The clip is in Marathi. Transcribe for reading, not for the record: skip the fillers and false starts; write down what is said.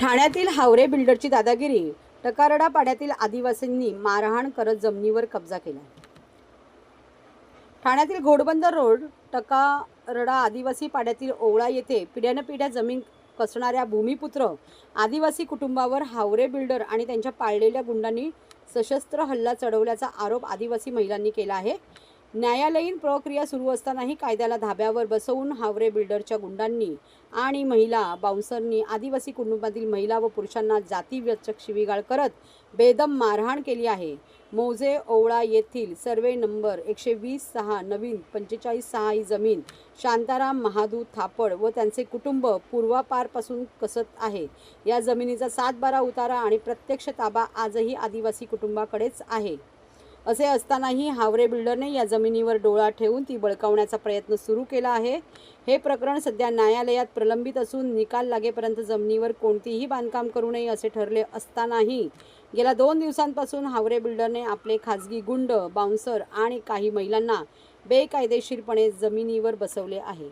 ठाण्यातील हावरे बिल्डरची दादागिरी, टकारडा पाड्यातील आदिवासींनी मारहाण करत जमिनीवर कब्जा केला। ठाण्यातील घोडबंदर रोड टकारडा आदिवासी पाड्यातील ओवळा येथे पिढ्यानपिढ्या जमीन कसणाऱ्या भूमिपुत्र आदिवासी कुटुंबावर हावरे बिल्डर आणि त्यांच्या पाळलेल्या गुंडांनी सशस्त्र हल्ला चढवल्याचा आरोप आदिवासी महिलांनी केला आहे। न्यायालयीन प्रक्रिया सुरू असतानाही कायद्याला धाब्यावर बसवून हावरे बिल्डरच्या गुंडांनी आणि महिला बाउन्सरनी आदिवासी कुटुंबातील महिला व पुरुषांना जातीवाचक शिवीगाळ करत बेदम मारहाण केली आहे। मौजे ओवळा येथील सर्वे नंबर 120/6 नवीन 45/6 ही जमीन शांताराम महादू थापड व त्यांचे कुटुंब पूर्वापारपासून कसत आहे। या जमिनीचा 7/12 उतारा आणि प्रत्यक्ष ताबा आजही आदिवासी कुटुंबाकडेच आहे। असे असतानाही हावरे बिल्डरने या जमिनीवर डोळा ठेवून ती बळकावण्याचा प्रयत्न सुरू केला आहे। हे प्रकरण सध्या न्यायालयात प्रलंबित असून निकाल लागेपर्यंत जमिनीवर कोणतीही बांधकाम करू नये असे ठरले असतानाही गेल्या 2 दिवसांपासून हावरे बिल्डरने आपले खाजगी गुंड, बाउन्सर आणि काही महिलांना बेकायदेशीरपणे जमिनीवर बसवले आहे।